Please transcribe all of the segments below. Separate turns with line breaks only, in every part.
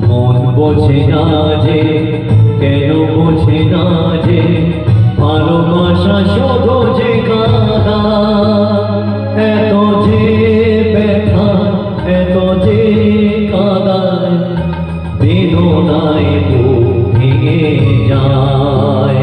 মন বোঝে না যে, কেন বোঝে না যে, ভালোবাসা শুধু যে কাঁদা। এত যে ব্যথা, এত যে কাঁদায়, বেদনায় বুক ভেঙে যায়।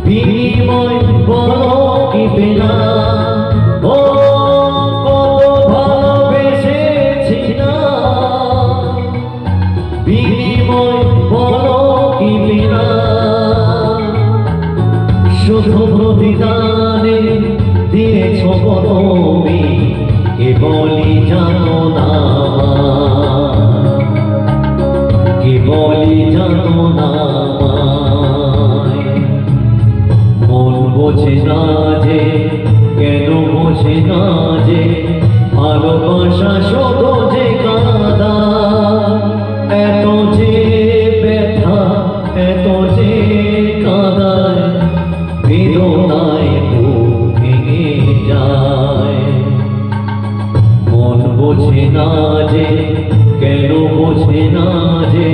বিনিময় বলো কি পেলা, ও কত ভালোবেসেছি না। বিনিময় বলো কি পেলা, শুধু প্রতিদানে দিয়েছ তুমি, কেবলই জানো না, কেবলই জানো না। মন বোঝে না যে, কেন বোঝে না যে, ভালোবাসা শুধু যে কাঁদা। এত যে ব্যথা, এত যে কাঁদায়, বেদনায় বুক ভেঙে যায়। মন বোঝে না যে, কেন বোঝে না যে,